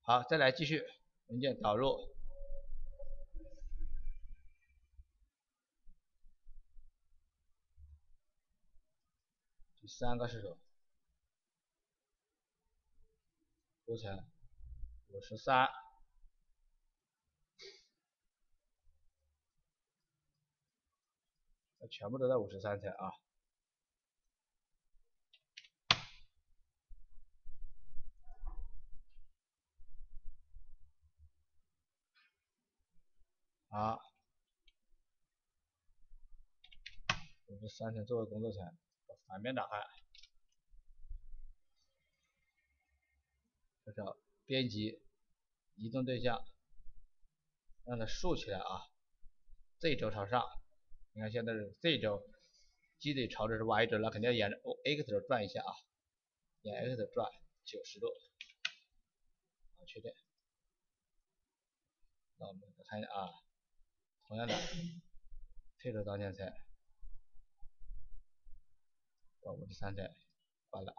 好，再来继续文件导入。第3个是什么？图层53，全部都在53层啊。好，53层作为工作层，把反面打开，这叫编辑移动对象，让它竖起来啊。Z 轴朝上，你看现在是 Z 轴，积累朝的是 Y 轴，那肯定要沿着 X 轴转一下啊，沿 X 轴转90度，好，确定。那我们看一下啊，同样的，退出当前层，到53层，完了。